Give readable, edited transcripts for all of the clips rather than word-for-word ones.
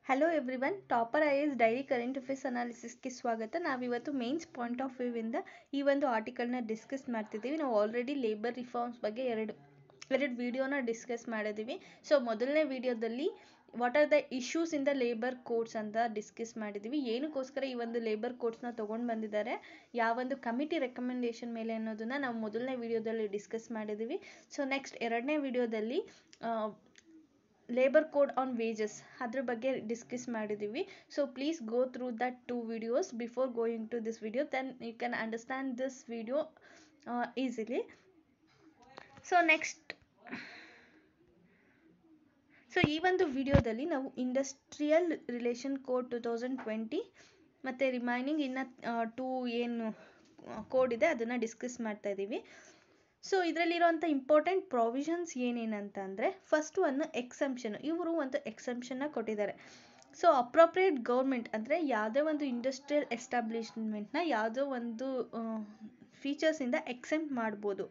Hello everyone, topper IAS daily current affairs ಅನಾಲಿಸಿಸ್ಗೆ ಸ್ವಾಗತ. ನಾವಿವತ್ತು ಮೇನ್ಸ್ ಪಾಯಿಂಟ್ ಆಫ್ ವ್ಯೂವಿಂದ ಈ ಒಂದು ಆರ್ಟಿಕಲ್ನ ಡಿಸ್ಕಸ್ ಮಾಡ್ತಿದ್ದೀವಿ. ನಾವು ಆಲ್ರೆಡಿ ಲೇಬರ್ ರಿಫಾರ್ಮ್ಸ್ ಬಗ್ಗೆ ಎರಡು ವಿಡಿಯೋನ ಡಿಸ್ಕಸ್ ಮಾಡಿದ್ದೀವಿ. ಸೊ ಮೊದಲನೇ ವಿಡಿಯೋದಲ್ಲಿ what are the issues in the labour codes ಅಂತ ಡಿಸ್ಕಸ್ ಮಾಡಿದ್ದೀವಿ. ಏನಕ್ಕೋಸ್ಕರ ಈ ಒಂದು ಲೇಬರ್ ಕೋಡ್ಸ್ನ ತೊಗೊಂಡು ಬಂದಿದ್ದಾರೆ, ಯಾವೊಂದು ಕಮಿಟಿ ರೆಕಮೆಂಡೇಶನ್ ಮೇಲೆ ಅನ್ನೋದನ್ನು ನಾವು ಮೊದಲನೇ ವಿಡಿಯೋದಲ್ಲಿ ಡಿಸ್ಕಸ್ ಮಾಡಿದ್ದೀವಿ. ಸೊ ನೆಕ್ಸ್ಟ್ ಎರಡನೇ ವಿಡಿಯೋದಲ್ಲಿ ಲೇಬರ್ ಕೋಡ್ ಆನ್ ವೇಜಸ್ ಅದ್ರ ಬಗ್ಗೆ ಡಿಸ್ಕಸ್ ಮಾಡಿದ್ದೀವಿ. So please go through that 2 videos before going to this video, then you can understand this video easily. So ಈ ಒಂದು ವಿಡಿಯೋದಲ್ಲಿ ನಾವು ಇಂಡಸ್ಟ್ರಿಯಲ್ ರಿಲೇಷನ್ ಕೋಡ್ 2020 ಮತ್ತು ರಿಮೈನಿಂಗ್ ಇನ್ನು 2 ಏನು ಕೋಡ್ ಇದೆ ಅದನ್ನು ಡಿಸ್ಕಸ್ ಮಾಡ್ತಾ ಇದ್ದೀವಿ. ಸೊ ಇದರಲ್ಲಿರುವಂಥ ಇಂಪಾರ್ಟೆಂಟ್ ಪ್ರಾವಿಷನ್ಸ್ ಏನೇನಂತಂದರೆ, ಫಸ್ಟ್ ಒಂದು ಎಕ್ಸಂಪ್ಷನ್. ಇವರು ಒಂದು ಎಕ್ಸಂಪ್ಷನ್ನ ಕೊಟ್ಟಿದ್ದಾರೆ. ಸೊ ಅಪ್ರೋಪ್ರಿಯೇಟ್ ಗೌರ್ಮೆಂಟ್ ಅಂದರೆ ಯಾವುದೇ ಒಂದು ಇಂಡಸ್ಟ್ರಿಯಲ್ ಎಸ್ಟಾಬ್ಲಿಷ್ಮೆಂಟ್ನ ಯಾವುದೋ ಒಂದು ಫೀಚರ್ಸಿಂದ ಎಕ್ಸೆಂಪ್ಟ್ ಮಾಡ್ಬೋದು.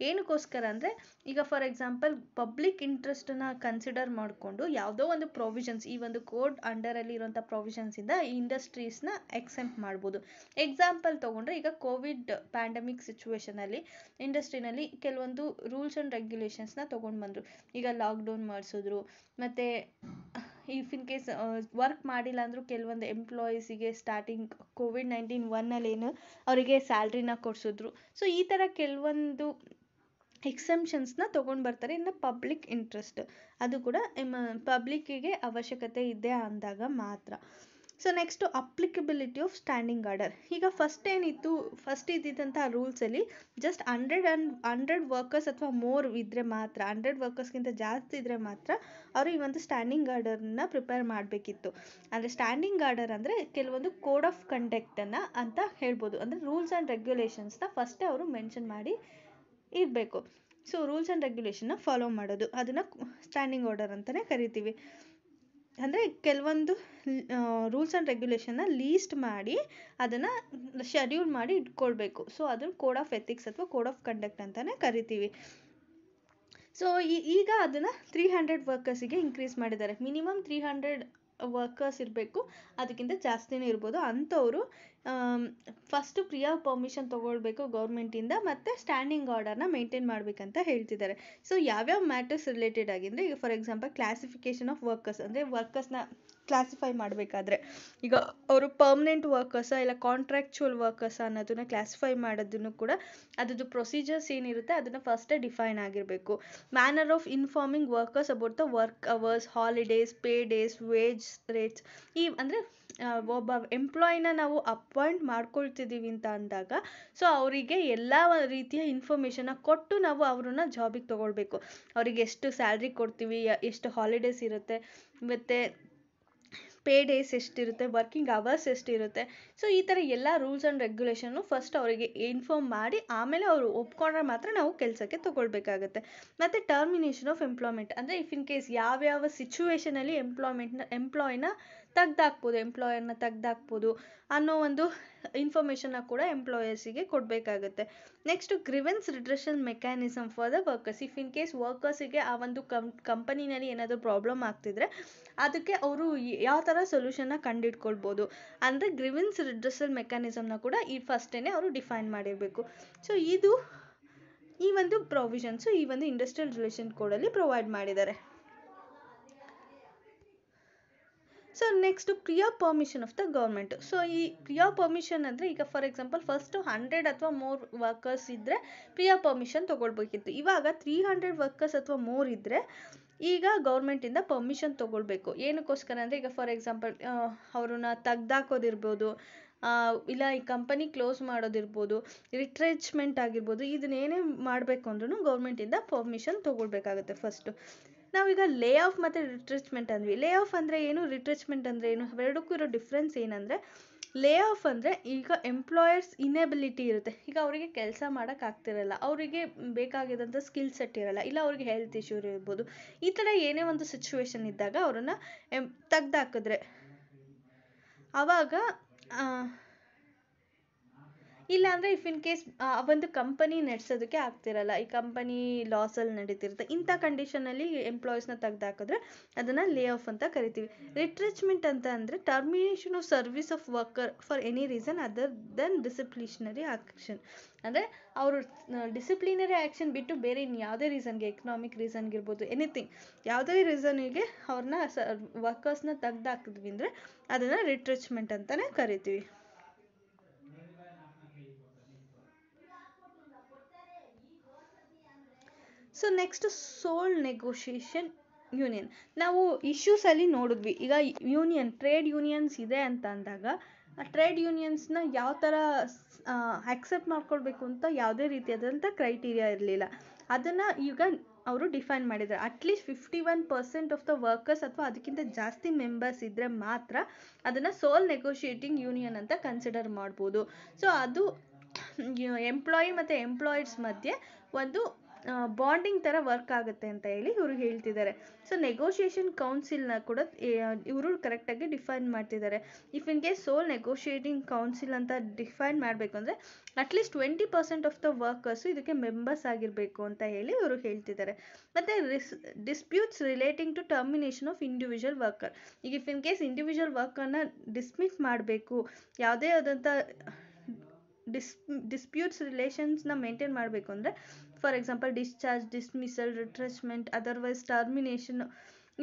ಏನಕ್ಕೋಸ್ಕರ ಅಂದರೆ, ಈಗ ಫಾರ್ ಎಕ್ಸಾಂಪಲ್ ಪಬ್ಲಿಕ್ ಇಂಟ್ರೆಸ್ಟನ್ನು ಕನ್ಸಿಡರ್ ಮಾಡಿಕೊಂಡು ಯಾವುದೋ ಒಂದು ಪ್ರಾವಿಷನ್ಸ್, ಈ ಒಂದು ಕೋಡ್ ಅಂಡರಲ್ಲಿ ಇರೋಂಥ ಪ್ರಾವಿಷನ್ಸಿಂದ ಈ ಇಂಡಸ್ಟ್ರೀಸ್ನ ಎಕ್ಸೆಂಪ್ಟ್ ಮಾಡ್ಬೋದು. ಎಕ್ಸಾಂಪಲ್ ತೊಗೊಂಡ್ರೆ, ಈಗ ಕೋವಿಡ್ ಪ್ಯಾಂಡಮಿಕ್ ಸಿಚುವೇಷನಲ್ಲಿ ಇಂಡಸ್ಟ್ರಿನಲ್ಲಿ ಕೆಲವೊಂದು ರೂಲ್ಸ್ ಆ್ಯಂಡ್ ರೆಗ್ಯುಲೇಷನ್ಸ್ನ ತೊಗೊಂಡು ಬಂದರು. ಈಗ ಲಾಕ್ಡೌನ್ ಮಾಡಿಸಿದ್ರು, ಮತ್ತು ಇಫ್ ಇನ್ ಕೇಸ್ ವರ್ಕ್ ಮಾಡಿಲ್ಲ ಅಂದರೂ ಕೆಲವೊಂದು ಎಂಪ್ಲಾಯೀಸಿಗೆ ಸ್ಟಾರ್ಟಿಂಗ್ ಕೋವಿಡ್-19 1 ಅವರಿಗೆ ಸ್ಯಾಲ್ರಿನ ಕೊಡಿಸಿದ್ರು. ಸೊ ಈ ಥರ ಕೆಲವೊಂದು ಎಕ್ಸೆಂಪ್ಷನ್ಸ್ನ ತೊಗೊಂಡು ಬರ್ತಾರೆ ಇನ್ನು ಪಬ್ಲಿಕ್ ಇಂಟ್ರೆಸ್ಟ್, ಅದು ಕೂಡ ಪಬ್ಲಿಕ್ಕಿಗೆ ಅವಶ್ಯಕತೆ ಇದೆ ಅಂದಾಗ ಮಾತ್ರ. So next applicability of standing order. ಈಗ ಫಸ್ಟ್ ಇದ್ದಿದ್ದಂಥ ರೂಲ್ಸಲ್ಲಿ ಜಸ್ಟ್ 100 ವರ್ಕರ್ಸ್ ಅಥವಾ ಮೋರ್ ಇದ್ದರೆ ಮಾತ್ರ, 100 ವರ್ಕರ್ಸ್ಗಿಂತ ಜಾಸ್ತಿ ಇದ್ದರೆ ಮಾತ್ರ ಅವರು ಈ ಒಂದು ಸ್ಟ್ಯಾಂಡಿಂಗ್ ಆರ್ಡರ್ನ ಪ್ರಿಪೇರ್ ಮಾಡಬೇಕಿತ್ತು. ಅಂದರೆ ಸ್ಟ್ಯಾಂಡಿಂಗ್ ಆರ್ಡರ್ ಅಂದರೆ ಕೆಲವೊಂದು ಕೋಡ್ ಆಫ್ ಕಂಡಕ್ಟನ್ನು ಅಂತ ಹೇಳ್ಬೋದು. ಅಂದರೆ ರೂಲ್ಸ್ ಆ್ಯಂಡ್ ರೆಗ್ಯುಲೇಷನ್ಸ್ನ ಫಸ್ಟೇ ಅವರು ಮೆನ್ಷನ್ ಮಾಡಿ ಇರಬೇಕು. ಸೊ ರೂಲ್ಸ್ ಆ್ಯಂಡ್ ರೆಗ್ಯುಲೇಷನ್ನ ಫಾಲೋ ಮಾಡೋದು, ಅದನ್ನು ಸ್ಟ್ಯಾಂಡಿಂಗ್ ಆರ್ಡರ್ ಅಂತಲೇ ಕರಿತೀವಿ. ಅಂದರೆ ಕೆಲವೊಂದು ರೂಲ್ಸ್ ಆ್ಯಂಡ್ ರೆಗ್ಯುಲೇಷನ್ನ ಲೀಸ್ಟ್ ಮಾಡಿ ಅದನ್ನು ಶೆಡ್ಯೂಲ್ ಮಾಡಿ ಇಟ್ಕೊಳ್ಬೇಕು. ಸೊ ಅದನ್ನು ಕೋಡ್ ಆಫ್ ಎಥಿಕ್ಸ್ ಅಥವಾ ಕೋಡ್ ಆಫ್ ಕಂಡಕ್ಟ್ ಅಂತಲೇ ಕರಿತೀವಿ. ಸೊ ಈಗ ಅದನ್ನು 300 ವರ್ಕರ್ಸಿಗೆ ಇನ್ಕ್ರೀಸ್ ಮಾಡಿದ್ದಾರೆ. ಮಿನಿಮಮ್ 300 ವರ್ಕರ್ಸ್ ಇರಬೇಕು, ಅದಕ್ಕಿಂತ ಜಾಸ್ತಿನೇ ಇರ್ಬೋದು. ಅಂಥವರು ಫಸ್ಟು ಪ್ರಿಯರ್ ಪರ್ಮಿಷನ್ ತೊಗೊಳ್ಬೇಕು ಗೌರ್ಮೆಂಟಿಂದ, ಮತ್ತು ಸ್ಟ್ಯಾಂಡಿಂಗ್ ಆರ್ಡರ್ನ ಮೇಂಟೈನ್ ಮಾಡಬೇಕಂತ ಹೇಳ್ತಿದ್ದಾರೆ. ಸೊ ಯಾವ್ಯಾವ ಮ್ಯಾಟರ್ಸ್ ರಿಲೇಟೆಡ್ ಆಗಿಂದರೆ, ಈಗ for example classification of workers, ಅಂದರೆ ವರ್ಕರ್ಸ್ನ ಕ್ಲಾಸಿಫೈ ಮಾಡಬೇಕಾದ್ರೆ ಈಗ ಅವರು ಪರ್ಮನೆಂಟ್ ವರ್ಕರ್ಸಾ ಇಲ್ಲ ಕಾಂಟ್ರಾಕ್ಚುವಲ್ ವರ್ಕರ್ಸಾ ಅನ್ನೋದನ್ನು ಕ್ಲಾಸಿಫೈ ಮಾಡೋದನ್ನು ಕೂಡ ಅದ್ರದ್ದು ಪ್ರೊಸೀಜರ್ಸ್ ಏನಿರುತ್ತೆ ಅದನ್ನು ಫಸ್ಟೇ ಡಿಫೈನ್ ಆಗಿರಬೇಕು. Manner of informing workers about the work hours, holidays, pay days, wage rates. ಅಂದರೆ ಒಬ್ಬ ಎಂಪ್ಲಾಯಿನ ನಾವು ಅಪಾಯಿಂಟ್ ಮಾಡ್ಕೊಳ್ತಿದ್ದೀವಿ ಅಂತ ಅಂದಾಗ, ಸೊ ಅವರಿಗೆ ಎಲ್ಲ ರೀತಿಯ ಇನ್ಫಾರ್ಮೇಷನ್ನ ಕೊಟ್ಟು ನಾವು ಅವ್ರನ್ನ ಜಾಬಿಗೆ ತೊಗೊಳ್ಬೇಕು. ಅವರಿಗೆ ಎಷ್ಟು ಸ್ಯಾಲ್ರಿ ಕೊಡ್ತೀವಿ, ಎಷ್ಟು ಹಾಲಿಡೇಸ್ ಇರುತ್ತೆ, ಮತ್ತು ಪೇ ಡೇಸ್ ಎಷ್ಟಿರುತ್ತೆ, ವರ್ಕಿಂಗ್ ಅವರ್ಸ್ ಎಷ್ಟಿರುತ್ತೆ. ಸೊ ಈ ಥರ ಎಲ್ಲ ರೂಲ್ಸ್ ಆ್ಯಂಡ್ ರೆಗ್ಯುಲೇಷನ್ನು ಫಸ್ಟ್ ಅವರಿಗೆ ಇನ್ಫಾರ್ಮ್ ಮಾಡಿ ಆಮೇಲೆ ಅವರು ಒಪ್ಕೊಂಡ್ರೆ ಮಾತ್ರ ನಾವು ಕೆಲಸಕ್ಕೆ ತೊಗೊಳ್ಬೇಕಾಗತ್ತೆ. ಮತ್ತು ಟರ್ಮಿನೇಷನ್ ಆಫ್ ಎಂಪ್ಲಾಯ್ಮೆಂಟ್ ಅಂದರೆ ಇಫ್ ಇನ್ ಕೇಸ್ ಯಾವ್ಯಾವ ಸಿಚುವೇಷನಲ್ಲಿ ಎಂಪ್ಲಾಯ್ನ ಎಂಪ್ಲಾಯರ್ನ ತೆಗ್ದಾಕ್ಬೋದು ಅನ್ನೋ ಒಂದು ಇನ್ಫಾರ್ಮೇಷನ್ನ ಕೂಡ ಎಂಪ್ಲಾಯರ್ಸಿಗೆ ಕೊಡಬೇಕಾಗತ್ತೆ. Next grievance redressal mechanism for the workers. If in case ವರ್ಕರ್ಸಿಗೆ ಆ ಒಂದು ಕಂಪನಿನಲ್ಲಿ ಏನಾದರೂ ಪ್ರಾಬ್ಲಮ್ ಆಗ್ತಿದ್ರೆ ಅದಕ್ಕೆ ಅವರು ಯಾವ ಥರ ಸೊಲ್ಯೂಷನ್ನ ಕಂಡಿಡ್ಕೊಳ್ಬೋದು ಅಂದರೆ ಗ್ರಿವೆನ್ಸ್ ರಿಡ್ರೆಸಲ್ ಮೆಕ್ಯಾನಿಸಮ್ನ ಕೂಡ ಫಸ್ಟೇ ಅವರು ಡಿಫೈನ್ ಮಾಡಿರಬೇಕು. ಸೊ ಇದು ಈ ಒಂದು ಪ್ರಾವಿಷನ್ಸು ಈ ಒಂದು ಇಂಡಸ್ಟ್ರಿಯಲ್ ರಿಲೇಷನ್ ಕೋಡಲ್ಲಿ ಪ್ರೊವೈಡ್ ಮಾಡಿದ್ದಾರೆ. So next prior permission of the government. So ಈ ಪ್ರಿಯರ್ ಪರ್ಮಿಷನ್ ಅಂದರೆ, ಈಗ ಫಾರ್ ಎಕ್ಸಾಂಪಲ್ ಫಸ್ಟು 100 ಅಥವಾ ಮೋರ್ ವರ್ಕರ್ಸ್ ಇದ್ದರೆ ಪ್ರಿಯರ್ ಪರ್ಮಿಷನ್ ತೊಗೊಳ್ಬೇಕಿತ್ತು. ಇವಾಗ 300 ವರ್ಕರ್ಸ್ ಅಥವಾ ಮೋರ್ ಇದ್ದರೆ ಈಗ ಗೌರ್ಮೆಂಟಿಂದ ಪರ್ಮಿಷನ್ ತೊಗೊಳ್ಬೇಕು. ಏನಕ್ಕೋಸ್ಕರ ಅಂದರೆ, ಈಗ ಫಾರ್ ಎಕ್ಸಾಂಪಲ್ ಅವ್ರನ್ನ ತೆಗ್ದಾಕೋದಿರ್ಬೋದು, ಇಲ್ಲ ಈ ಕಂಪನಿ ಕ್ಲೋಸ್ ಮಾಡೋದಿರ್ಬೋದು, ರಿಟ್ರೆಚ್ಮೆಂಟ್ ಆಗಿರ್ಬೋದು, ಇದನ್ನೇನೇ ಮಾಡಬೇಕು ಅಂದ್ರೂ ಗೌರ್ಮೆಂಟಿಂದ ಪರ್ಮಿಷನ್ ತೊಗೊಳ್ಬೇಕಾಗುತ್ತೆ ಫಸ್ಟು. ನಾವೀಗ ಲೇ ಆಫ್ ಮತ್ತು ರಿಟ್ರೆಚ್ಮೆಂಟ್ ಅಂದ್ವಿ. ಲೇ ಆಫ್ ಅಂದರೆ ಏನು, ರಿಟ್ರೆಚ್ಮೆಂಟ್ ಅಂದರೆ ಏನು, ಎರಡಕ್ಕೂ ಇರೋ ಡಿಫ್ರೆನ್ಸ್ ಏನಂದರೆ, ಲೇ ಆಫ್ ಅಂದರೆ ಈಗ ಎಂಪ್ಲಾಯರ್ಸ್ ಇನೇಬಿಲಿಟಿ ಇರುತ್ತೆ. ಈಗ ಅವರಿಗೆ ಕೆಲಸ ಮಾಡೋಕ್ಕಾಗ್ತಿರಲ್ಲ, ಅವರಿಗೆ ಬೇಕಾಗಿದ್ದಂಥ ಸ್ಕಿಲ್ ಸೆಟ್ ಇರಲ್ಲ, ಇಲ್ಲ ಅವ್ರಿಗೆ ಹೆಲ್ತ್ ಇಶ್ಯೂ ಇರ್ಬೋದು. ಈ ಥರ ಏನೇ ಒಂದು ಸಿಚುವೇಶನ್ ಇದ್ದಾಗ ಅವರನ್ನು ತೆಗ್ದಾಕಿದ್ರೆ ಆವಾಗ ಇಲ್ಲ ಅಂದರೆ ಇಫ್ ಇನ್ ಕೇಸ್ ಒಂದು ಕಂಪನಿ ನಡೆಸೋದಕ್ಕೆ ಆಗ್ತಿರಲ್ಲ, ಈ ಕಂಪನಿ ಲಾಸಲ್ಲಿ ನಡೀತಿರುತ್ತೆ, ಇಂಥ ಕಂಡೀಷನಲ್ಲಿ ಎಂಪ್ಲಾಯೀಸ್ನ ತೆಗೆದಾಕಿದ್ರೆ ಅದನ್ನು ಲೇ ಆಫ್ ಅಂತ ಕರಿತೀವಿ. ರಿಟ್ರೆಚ್ಮೆಂಟ್ ಅಂತ ಅಂದರೆ termination of service of worker for any reason other than disciplinary action. ಅಂದರೆ ಅವರು ಡಿಸಿಪ್ಲಿನರಿ ಆ್ಯಕ್ಷನ್ ಬಿಟ್ಟು ಬೇರೆ ಯಾವುದೇ ರೀಸನ್ಗೆ, ಎಕನಾಮಿಕ್ ರೀಸನ್ಗೆ ಇರ್ಬೋದು, ಎನಿಥಿಂಗ್, ಯಾವುದೇ ರೀಸನ್ಗೆ ಅವ್ರನ್ನ ವರ್ಕರ್ಸ್ನ ತೆಗ್ದಾಕಿದ್ವಿ ಅಂದರೆ ಅದನ್ನು ರಿಟ್ರೆಚ್ಮೆಂಟ್ ಅಂತಲೇ ಕರಿತೀವಿ. ಸೊ ನೆಕ್ಸ್ಟ್ ಸೋಲ್ ನೆಗೋಷಿಯೇಷನ್ ಯೂನಿಯನ್. ನಾವು ಇಶ್ಯೂಸಲ್ಲಿ ನೋಡಿದ್ವಿ, ಈಗ ಯೂನಿಯನ್ ಟ್ರೇಡ್ ಯೂನಿಯನ್ಸ್ ಇದೆ ಅಂತ ಅಂದಾಗ ಆ ಟ್ರೇಡ್ ಯೂನಿಯನ್ಸ್ನ ಯಾವ ಥರ ಆಕ್ಸೆಪ್ಟ್ ಮಾಡ್ಕೊಳ್ಬೇಕು ಅಂತ ಯಾವುದೇ ರೀತಿಯಾದಂಥ ಕ್ರೈಟೀರಿಯಾ ಇರಲಿಲ್ಲ. ಅದನ್ನು ಈಗ ಅವರು ಡಿಫೈನ್ ಮಾಡಿದ್ದಾರೆ. ಅಟ್ಲೀಸ್ಟ್ 51% ಆಫ್ ದ ವರ್ಕರ್ಸ್ ಅಥವಾ ಅದಕ್ಕಿಂತ ಜಾಸ್ತಿ ಮೆಂಬರ್ಸ್ ಇದ್ದರೆ ಮಾತ್ರ ಅದನ್ನು ಸೋಲ್ ನೆಗೋಷಿಯೇಟಿಂಗ್ ಯೂನಿಯನ್ ಅಂತ ಕನ್ಸಿಡರ್ ಮಾಡ್ಬೋದು. ಸೊ ಅದು ಎಂಪ್ಲಾಯಿ ಮತ್ತು ಎಂಪ್ಲಾಯೀಸ್ ಮಧ್ಯೆ ಒಂದು ಬಾಂಡಿಂಗ್ ಥರ ವರ್ಕ್ ಆಗುತ್ತೆ ಅಂತ ಹೇಳಿ ಇವರು ಹೇಳ್ತಿದ್ದಾರೆ. ಸೊ ನೆಗೋಷಿಯೇಷನ್ ಕೌನ್ಸಿಲ್ನ ಕೂಡ ಇವರು ಕರೆಕ್ಟಾಗಿ ಡಿಫೈನ್ ಮಾಡ್ತಿದ್ದಾರೆ. If in case sole negotiating council ಅಂತ ಡಿಫೈನ್ ಮಾಡಬೇಕು ಅಂದರೆ ಅಟ್ಲೀಸ್ಟ್ 20% ಆಫ್ ದ ವರ್ಕರ್ಸು ಇದಕ್ಕೆ ಮೆಂಬರ್ಸ್ ಆಗಿರಬೇಕು ಅಂತ ಹೇಳಿ ಇವರು ಹೇಳ್ತಿದ್ದಾರೆ. ಮತ್ತು disputes relating to termination of individual worker. ಈಗ ಇಫ್ ಇನ್ ಕೇಸ್ ಇಂಡಿವಿಜುವಲ್ ವರ್ಕರ್ನ ಡಿಸ್ಮಿಸ್ ಮಾಡಬೇಕು, ಯಾವುದೇ ಆದಂಥ ಡಿಸ್ಪ್ಯೂಟ್ಸ್ ರಿಲೇಷನ್ಸ್ನ ಮೇಂಟೈನ್ ಮಾಡಬೇಕು ಅಂದರೆ, for example discharge, dismissal, retrenchment, otherwise termination,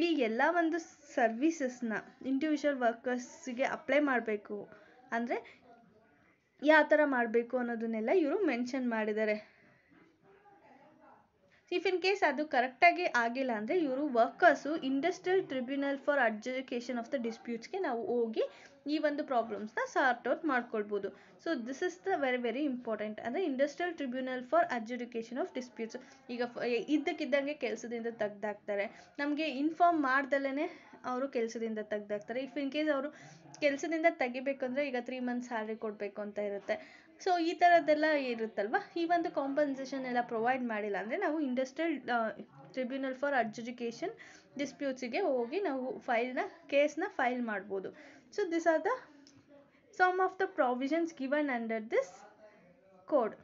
ಈ ಎಲ್ಲ ಒಂದು ಸರ್ವೀಸಸ್ನ ಇಂಡಿವಿಜುವಲ್ ವರ್ಕರ್ಸಿಗೆ ಅಪ್ಲೈ ಮಾಡಬೇಕು ಅಂದರೆ ಯಾವ ಥರ ಮಾಡಬೇಕು ಅನ್ನೋದನ್ನೆಲ್ಲ ಇವರು ಮೆನ್ಷನ್ ಮಾಡಿದ್ದಾರೆ. ಇಫ್ ಇನ್ ಕೇಸ್ ಅದು ಕರೆಕ್ಟಾಗಿ ಆಗಿಲ್ಲ ಅಂದರೆ ಇವರು workers industrial tribunal for adjudication of the ಡಿಸ್ಪ್ಯೂಟ್ಸ್ಗೆ ನಾವು ಹೋಗಿ ಈ ಒಂದು ಪ್ರಾಬ್ಲಮ್ಸ್ನ ಸಾರ್ಟ್ ಔಟ್ ಮಾಡ್ಕೊಳ್ಬೋದು. So this is the very important. ಅಂದರೆ industrial tribunal for adjudication of disputes. ಈಗ ಇದ್ದಕ್ಕಿದ್ದಂಗೆ ಕೆಲಸದಿಂದ ತೆಗ್ದಾಕ್ತಾರೆ, ನಮಗೆ ಇನ್ಫಾರ್ಮ್ ಮಾಡ್ದಲೇ ಅವರು ಕೆಲಸದಿಂದ ತೆಗ್ದಾಕ್ತಾರೆ. ಇಫ್ ಇನ್ ಕೇಸ್ ಅವರು ಕೆಲಸದಿಂದ ತೆಗಿಬೇಕಂದ್ರೆ ಈಗ 3 months ಸ್ಯಾಲ್ರಿ ಕೊಡಬೇಕು ಅಂತ ಇರುತ್ತೆ. ಸೊ ಈ ಥರದ್ದೆಲ್ಲ ಇರುತ್ತಲ್ವ, ಈ ಒಂದು ಕಾಂಪನ್ಸೇಷನ್ ಎಲ್ಲ ಪ್ರೊವೈಡ್ ಮಾಡಿಲ್ಲ ಅಂದರೆ ನಾವು ಇಂಡಸ್ಟ್ರಿಯಲ್ ಟ್ರಿಬ್ಯುನಲ್ ಫಾರ್ ಅಡ್ಜುಡಿಕೇಷನ್ ಡಿಸ್ಪ್ಯೂಟ್ಸಿಗೆ ಹೋಗಿ ನಾವು ಕೇಸ್ನ ಫೈಲ್ ಮಾಡ್ಬೋದು. So this are the some of the provisions given under this code.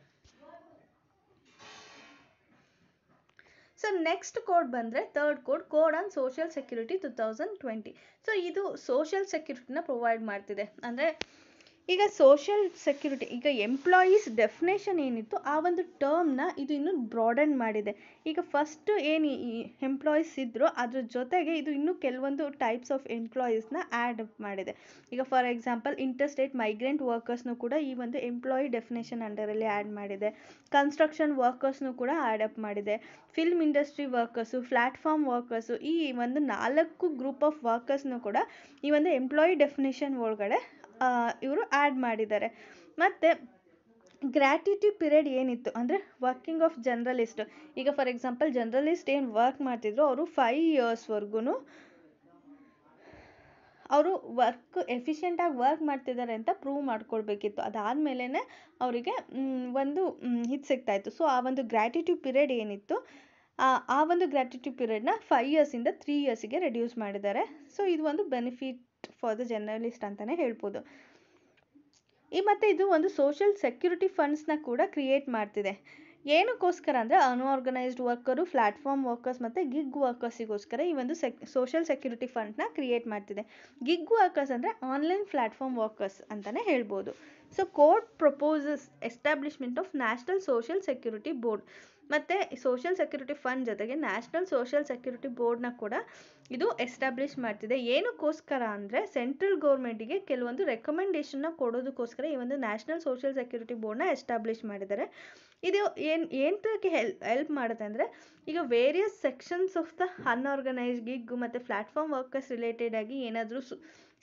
So next code ಬಂದರೆ third code on social security 2020. So ಇದು ಸೋಷಿಯಲ್ ಸೆಕ್ಯೂರಿಟಿನ ಪ್ರೊವೈಡ್ ಮಾಡ್ತಿದೆ. ಅಂದರೆ ಈಗ ಸೋಷಿಯಲ್ ಸೆಕ್ಯೂರಿಟಿ, ಈಗ ಎಂಪ್ಲಾಯೀಸ್ ಡೆಫಿನೇಷನ್ ಏನಿತ್ತು ಆ ಒಂದು ಟರ್ಮ್ನ ಇದು ಇನ್ನೂ ಬ್ರಾಡನ್ ಮಾಡಿದೆ. ಈಗ ಫಸ್ಟ್ ಏನು ಈ ಎಂಪ್ಲಾಯೀಸ್ ಇದ್ದರೂ ಅದ್ರ ಜೊತೆಗೆ ಇದು ಇನ್ನೂ ಕೆಲವೊಂದು ಟೈಪ್ಸ್ ಆಫ್ ಎಂಪ್ಲಾಯೀಸ್ನ ಆ್ಯಡ್ ಮಾಡಿದೆ. ಈಗ ಫಾರ್ ಎಕ್ಸಾಂಪಲ್ ಇಂಟರ್ಸ್ಟೇಟ್ ಮೈಗ್ರೆಂಟ್ ವರ್ಕರ್ಸ್ನು ಕೂಡ ಈ ಒಂದು ಎಂಪ್ಲಾಯಿ ಡೆಫಿನೇಷನ್ ಅಂಡರಲ್ಲಿ ಆ್ಯಡ್ ಮಾಡಿದೆ. ಕನ್ಸ್ಟ್ರಕ್ಷನ್ ವರ್ಕರ್ಸ್ನು ಕೂಡ ಆ್ಯಡ್ ಅಪ್ ಮಾಡಿದೆ. Film industry workers, platform workers, ಈ ಒಂದು 4 ಗ್ರೂಪ್ ಆಫ್ ವರ್ಕರ್ಸ್ನು ಕೂಡ ಈ ಒಂದು ಎಂಪ್ಲಾಯಿ ಡೆಫಿನೇಷನ್ ಒಳಗಡೆ ಇವರು ಆ್ಯಡ್ ಮಾಡಿದ್ದಾರೆ. ಮತ್ತು ಗ್ರ್ಯಾಟ್ಯುಟಿ ಪೀರಿಯಡ್ ಏನಿತ್ತು ಅಂದರೆ ವರ್ಕಿಂಗ್ ಆಫ್ ಜರ್ನಲಿಸ್ಟ್. ಈಗ ಫಾರ್ ಎಕ್ಸಾಂಪಲ್ ಜರ್ನಲಿಸ್ಟ್ ಏನು ವರ್ಕ್ ಮಾಡ್ತಿದ್ರು ಅವರು 5 yearsವರೆಗೂ ಅವರು ಎಫಿಷಿಯೆಂಟಾಗಿ ವರ್ಕ್ ಮಾಡ್ತಿದ್ದಾರೆ ಅಂತ ಪ್ರೂವ್ ಮಾಡ್ಕೊಳ್ಬೇಕಿತ್ತು. ಅದಾದಮೇಲೆ ಅವರಿಗೆ ಒಂದು ಇದು ಸಿಗ್ತಾಯಿತ್ತು. ಸೊ ಆ ಒಂದು ಗ್ರ್ಯಾಟ್ಯುಟಿ ಪೀರಿಯಡ್ ಏನಿತ್ತು ಆ ಒಂದು ಗ್ರ್ಯಾಟ್ಯುಟಿ ಪೀರಿಯಡ್ನ 5 yearsಯಿಂದ 3 yearsಗೆ ರೆಡ್ಯೂಸ್ ಮಾಡಿದ್ದಾರೆ. ಸೊ ಇದು ಒಂದು ಬೆನಿಫಿಟ್ ಫಾರ್ ದ ಜರ್ನಲಿಸ್ಟ್ ಅಂತಲೇ ಹೇಳ್ಬೋದು. ಮತ್ತು ಇದು ಒಂದು ಸೋಷಿಯಲ್ ಸೆಕ್ಯೂರಿಟಿ ಫಂಡ್ಸ್ನ ಕೂಡ ಕ್ರಿಯೇಟ್ ಮಾಡ್ತಿದೆ. ಏನಕ್ಕೋಸ್ಕರ ಅಂದರೆ ಅನ್ಆರ್ಗನೈಸ್ಡ್ ವರ್ಕರು, ಪ್ಲ್ಯಾಟ್ಫಾರ್ಮ್ ವರ್ಕರ್ಸ್ ಮತ್ತು ಗಿಗ್ ವರ್ಕರ್ಸಿಗೋಸ್ಕರ ಈ ಒಂದು ಸೋಷಿಯಲ್ ಸೆಕ್ಯೂರಿಟಿ ಫಂಡ್ನ ಕ್ರಿಯೇಟ್ ಮಾಡ್ತಿದೆ. ಗಿಗ್ ವರ್ಕರ್ಸ್ ಅಂದರೆ ಆನ್ಲೈನ್ ಪ್ಲ್ಯಾಟ್ಫಾರ್ಮ್ ವರ್ಕರ್ಸ್ ಅಂತಲೇ ಹೇಳ್ಬೋದು. So code proposes establishment of national social security board. ಮತ್ತು ಸೋಷಿಯಲ್ ಸೆಕ್ಯೂರಿಟಿ ಫಂಡ್ ಜೊತೆಗೆ ನ್ಯಾಷನಲ್ ಸೋಷಿಯಲ್ ಸೆಕ್ಯೂರಿಟಿ ಬೋರ್ಡ್ನ ಕೂಡ ಇದು ಎಸ್ಟಾಬ್ಲಿಷ್ ಮಾಡ್ತಿದೆ. ಏನಕ್ಕೋಸ್ಕರ ಅಂದರೆ ಸೆಂಟ್ರಲ್ ಗೌರ್ಮೆಂಟಿಗೆ ಕೆಲವೊಂದು ರೆಕಮೆಂಡೇಷನ್ನ ಕೊಡೋದಕ್ಕೋಸ್ಕರ ಈ ಒಂದು ನ್ಯಾಷನಲ್ ಸೋಷಿಯಲ್ ಸೆಕ್ಯೂರಿಟಿ ಬೋರ್ಡ್ನ ಎಸ್ಟಾಬ್ಲಿಷ್ ಮಾಡಿದ್ದಾರೆ. ಇದು ಏನಕ್ಕೆ ಹೆಲ್ಪ್ ಮಾಡುತ್ತೆ ಅಂದರೆ ಈಗ various sections of the unorganised gig ಮತ್ತು ಪ್ಲ್ಯಾಟ್ಫಾರ್ಮ್ ವರ್ಕರ್ಸ್ ರಿಲೇಟೆಡ್ ಆಗಿ ಏನಾದರೂ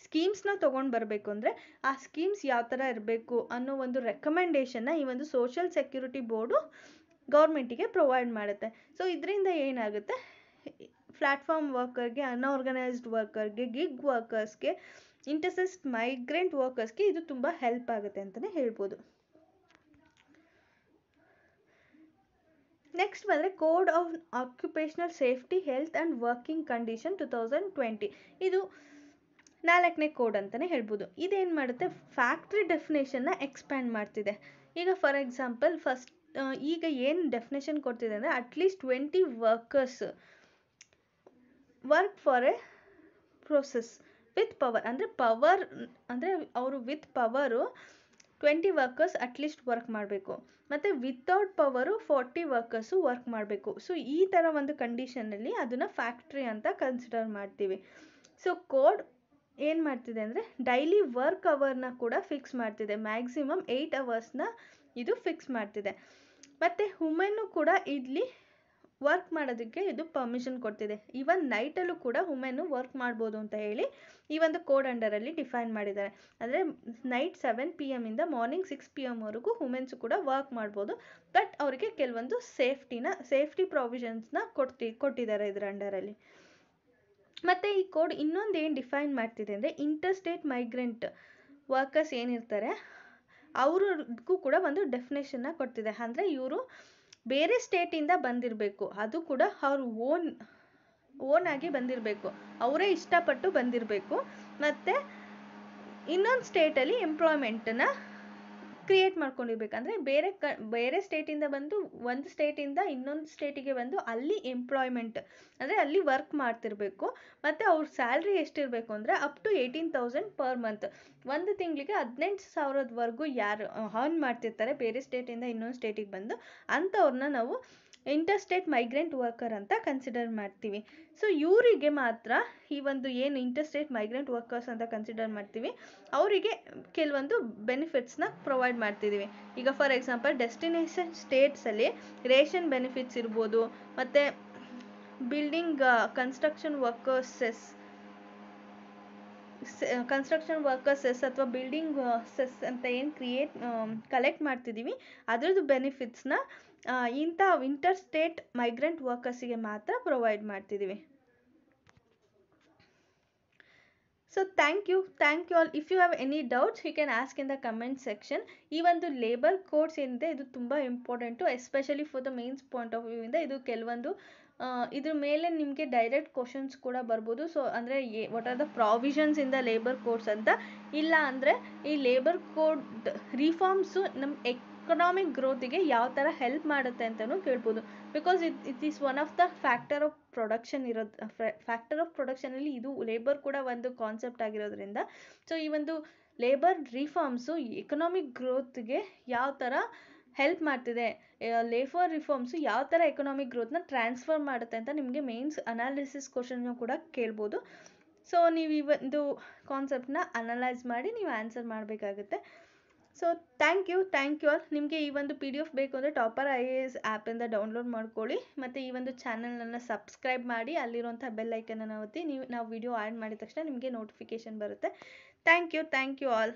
ಸ್ಕೀಮ್ಸ್ನ ತೊಗೊಂಡು ಬರಬೇಕು ಅಂದರೆ ಆ ಸ್ಕೀಮ್ಸ್ ಯಾವ ಥರ ಇರಬೇಕು ಅನ್ನೋ ಒಂದು ರೆಕಮೆಂಡೇಷನ್ನ ಈ ಒಂದು ಸೋಷಿಯಲ್ ಸೆಕ್ಯೂರಿಟಿ ಬೋರ್ಡು ಗೌರ್ಮೆಂಟಿಗೆ ಪ್ರೊವೈಡ್ ಮಾಡುತ್ತೆ. ಸೊ ಇದರಿಂದ ಏನಾಗುತ್ತೆ, ಪ್ಲ್ಯಾಟ್ಫಾರ್ಮ್ ವರ್ಕರ್ಗೆ, ಅನ್ಆರ್ಗನೈಸ್ಡ್ ವರ್ಕರ್ಗೆ, ಗಿಗ್ ವರ್ಕರ್ಸ್ಗೆ, ಇಂಟರ್ಸೆಸ್ಟ್ ಮೈಗ್ರೆಂಟ್ ವರ್ಕರ್ಸ್ಗೆ ಇದು ತುಂಬ ಹೆಲ್ಪ್ ಆಗುತ್ತೆ ಅಂತಲೇ ಹೇಳ್ಬೋದು. ನೆಕ್ಸ್ಟ್ ಬಂದರೆ code of occupational safety, health and working condition 2020. ಇದು 4ನೇ ಕೋಡ್ ಅಂತಲೇ ಹೇಳ್ಬೋದು. ಇದೇನು ಮಾಡುತ್ತೆ, ಫ್ಯಾಕ್ಟ್ರಿ ಡೆಫಿನೇಷನ್ನ ಎಕ್ಸ್ಪ್ಯಾಂಡ್ ಮಾಡ್ತಿದೆ. ಈಗ ಫಾರ್ ಎಕ್ಸಾಂಪಲ್ ಫಸ್ಟ್ ಈಗ ಏನು ಡೆಫಿನೇಷನ್ ಕೊಡ್ತಿದೆ ಅಂದರೆ at least 20 workers work for A process with power, ಅಂದರೆ ಪವರ್ ಅಂದರೆ ಅವರು with power 20 workers at least work ಮಾಡಬೇಕು, ಮತ್ತು ವಿತೌಟ್ ಪವರು 40 ವರ್ಕರ್ಸು ವರ್ಕ್ ಮಾಡಬೇಕು. ಸೊ ಈ ಥರ ಒಂದು ಕಂಡೀಷನಲ್ಲಿ ಅದನ್ನು ಫ್ಯಾಕ್ಟ್ರಿ ಅಂತ ಕನ್ಸಿಡರ್ ಮಾಡ್ತೀವಿ. ಸೊ ಕೋಡ್ ಏನು ಮಾಡ್ತಿದೆ ಅಂದರೆ ಡೈಲಿ ವರ್ಕ್ ಅವರ್ನ ಕೂಡ ಫಿಕ್ಸ್ ಮಾಡ್ತಿದೆ, ಮ್ಯಾಕ್ಸಿಮಮ್ 8 ಅವರ್ಸ್ನ ಇದು ಫಿಕ್ಸ್ ಮಾಡ್ತಿದೆ. ಮತ್ತು ವುಮೆನ್ನು ಕೂಡ ಇಲ್ಲಿ ವರ್ಕ್ ಮಾಡೋದಕ್ಕೆ ಇದು ಪರ್ಮಿಷನ್ ಕೊಡ್ತಿದೆ. ಈವನ್ ನೈಟಲ್ಲೂ ಕೂಡ ವುಮೆನ್ನು ವರ್ಕ್ ಮಾಡ್ಬೋದು ಅಂತ ಹೇಳಿ ಈ ಒಂದು ಕೋಡ್ ಅಂಡರಲ್ಲಿ ಡಿಫೈನ್ ಮಾಡಿದ್ದಾರೆ. ಅಂದರೆ ನೈಟ್ 7 PM ಇಂದ ಮಾರ್ನಿಂಗ್ 6 PM ವರೆಗೂ ವುಮೆನ್ಸು ಕೂಡ ವರ್ಕ್ ಮಾಡ್ಬೋದು. ಬಟ್ ಅವರಿಗೆ ಕೆಲವೊಂದು ಸೇಫ್ಟಿ ಪ್ರಾವಿಷನ್ಸ್ನ ಕೊಟ್ಟಿದ್ದಾರೆ ಇದರ ಅಂಡರಲ್ಲಿ. ಮತ್ತು ಈ ಕೋಡ್ ಇನ್ನೊಂದು ಏನು ಡಿಫೈನ್ ಮಾಡ್ತಿದೆ ಅಂದರೆ ಇಂಟರ್ಸ್ಟೇಟ್ ಮೈಗ್ರೆಂಟ್ ವರ್ಕರ್ಸ್ ಏನಿರ್ತಾರೆ ಅವ್ರಿಗೂ ಕೂಡ ಒಂದು ಡೆಫಿನೇಷನ್ನ ಕೊಡ್ತಿದೆ. ಅಂದರೆ ಇವರು ಬೇರೆ ಸ್ಟೇಟಿಂದ ಬಂದಿರಬೇಕು, ಅದು ಕೂಡ ಅವ್ರು ಓನ್ ಆಗಿ ಬಂದಿರಬೇಕು, ಅವರೇ ಇಷ್ಟಪಟ್ಟು ಬಂದಿರಬೇಕು, ಮತ್ತು ಇನ್ನೊಂದು ಸ್ಟೇಟಲ್ಲಿ ಎಂಪ್ಲಾಯ್ಮೆಂಟನ್ನ ಕ್ರಿಯೇಟ್ ಮಾಡ್ಕೊಂಡಿರ್ಬೇಕು. ಅಂದರೆ ಬೇರೆ ಸ್ಟೇಟಿಂದ ಬಂದು ಒಂದು ಸ್ಟೇಟಿಂದ ಇನ್ನೊಂದು ಸ್ಟೇಟಿಗೆ ಬಂದು ಅಲ್ಲಿ ಎಂಪ್ಲಾಯ್ಮೆಂಟ್ ಅಂದರೆ ಅಲ್ಲಿ ವರ್ಕ್ ಮಾಡ್ತಿರ್ಬೇಕು. ಮತ್ತು ಅವ್ರ ಸ್ಯಾಲ್ರಿ ಎಷ್ಟಿರಬೇಕು ಅಂದರೆ ಅಪ್ ಟು 18,000 ಪರ್ ಮಂತ್. ಒಂದು ತಿಂಗಳಿಗೆ 18,000ವರೆಗೂ ಯಾರು ಅರ್ನ್ ಮಾಡ್ತಿರ್ತಾರೆ ಬೇರೆ ಸ್ಟೇಟಿಂದ ಇನ್ನೊಂದು ಸ್ಟೇಟಿಗೆ ಬಂದು, ಅಂಥವ್ರನ್ನ ನಾವು ಇಂಟರ್ಸ್ಟೇಟ್ ಮೈಗ್ರೆಂಟ್ ವರ್ಕರ್ ಅಂತ ಕನ್ಸಿಡರ್ ಮಾಡ್ತೀವಿ. ಸೊ ಇವರಿಗೆ ಮಾತ್ರ ಈ ಒಂದು ಏನು ಇಂಟರ್ಸ್ಟೇಟ್ ಮೈಗ್ರೆಂಟ್ ವರ್ಕರ್ಸ್ ಅಂತ ಕನ್ಸಿಡರ್ ಮಾಡ್ತೀವಿ, ಅವರಿಗೆ ಕೆಲವೊಂದು ಬೆನಿಫಿಟ್ಸ್ನ ಪ್ರೊವೈಡ್ ಮಾಡ್ತಿದ್ದೀವಿ. ಈಗ ಫಾರ್ ಎಕ್ಸಾಂಪಲ್ ಡೆಸ್ಟಿನೇಷನ್ ಸ್ಟೇಟ್ಸಲ್ಲಿ ರೇಷನ್ ಬೆನಿಫಿಟ್ಸ್ ಇರ್ಬೋದು, ಮತ್ತು ಬಿಲ್ಡಿಂಗ್ ಕನ್ಸ್ಟ್ರಕ್ಷನ್ ವರ್ಕರ್ಸ್ ಸೆಸ್ ಅಥವಾ ಬಿಲ್ಡಿಂಗ್ ಸೆಸ್ ಅಂತ ಏನು ಕಲೆಕ್ಟ್ ಮಾಡ್ತಿದ್ದೀವಿ ಅದರದ್ದು ಬೆನಿಫಿಟ್ಸ್ನ ಇಂಥ ಇಂಟರ್ಸ್ಟೇಟ್ ಮೈಗ್ರೆಂಟ್ ವರ್ಕರ್ಸಿಗೆ ಮಾತ್ರ ಪ್ರೊವೈಡ್ ಮಾಡ್ತಿದ್ದೀವಿ. So thank you all. If you have any doubts you can ask in the comment section. ಈ ಒಂದು ಲೇಬರ್ ಕೋಡ್ಸ್ ಏನಿದೆ ಇದು ತುಂಬ important, especially for the mains point of view ಇಂದ. ಇದು ಕೆಲವೊಂದು ಇದ್ರ ಮೇಲೆ ನಿಮಗೆ ಡೈರೆಕ್ಟ್ ಕ್ವಶನ್ಸ್ ಕೂಡ ಬರ್ಬೋದು. ಸೊ ಅಂದರೆ what are the provisions in the labour codes ಅಂತ, ಇಲ್ಲ ಅಂದರೆ ಈ ಲೇಬರ್ ಕೋಡ್ ರಿಫಾರ್ಮ್ಸು ನಮ್ಮ ಎಕನಾಮಿಕ್ ಗ್ರೋತಿಗೆ ಯಾವ ಥರ ಹೆಲ್ಪ್ ಮಾಡುತ್ತೆ ಅಂತಲೂ ಕೇಳ್ಬೋದು. Because it is one of the factor of ಪ್ರೊಡಕ್ಷನಲ್ಲಿ ಇದು ಲೇಬರ್ ಕೂಡ ಒಂದು ಕಾನ್ಸೆಪ್ಟ್ ಆಗಿರೋದ್ರಿಂದ, ಸೊ ಈ ಒಂದು ಲೇಬರ್ ರಿಫಾರ್ಮ್ಸು ಎಕನಾಮಿಕ್ ಗ್ರೋತ್ಗೆ ಯಾವ ಥರ ಹೆಲ್ಪ್ ಮಾಡ್ತಿದೆ, ಲೇಬರ್ ರಿಫಾರ್ಮ್ಸು ಯಾವ ಥರ ಎಕನಾಮಿಕ್ ಗ್ರೋತ್ನ ಟ್ರಾನ್ಸ್ಫರ್ ಮಾಡುತ್ತೆ ಅಂತ ನಿಮಗೆ ಮೇನ್ಸ್ ಅನಾಲಿಸಿಸ್ ಕ್ವಶನ್ನು ಕೂಡ ಕೇಳ್ಬೋದು. ಸೊ ನೀವು ಈ ಒಂದು ಕಾನ್ಸೆಪ್ಟನ್ನ ಅನಲೈಸ್ ಮಾಡಿ ನೀವು ಆನ್ಸರ್ ಮಾಡಬೇಕಾಗುತ್ತೆ. So thank you all. ನಿಮಗೆ ಈ ಒಂದು PDF ಬೇಕು ಅಂದರೆ ಟಾಪರ್ IAS ಆ್ಯಪಿಂದ ಡೌನ್ಲೋಡ್ ಮಾಡ್ಕೊಳ್ಳಿ, ಮತ್ತು ಈ ಒಂದು ಚಾನಲ್ನನ್ನು ಸಬ್ಸ್ಕ್ರೈಬ್ ಮಾಡಿ, ಅಲ್ಲಿರುವಂಥ ಬೆಲ್ ಐಕನನ್ನು ಒತ್ತಿ. ನಾವು ವಿಡಿಯೋ ಆ್ಯಡ್ ಮಾಡಿದ ತಕ್ಷಣ ನಿಮಗೆ ನೋಟಿಫಿಕೇಷನ್ ಬರುತ್ತೆ. Thank you all.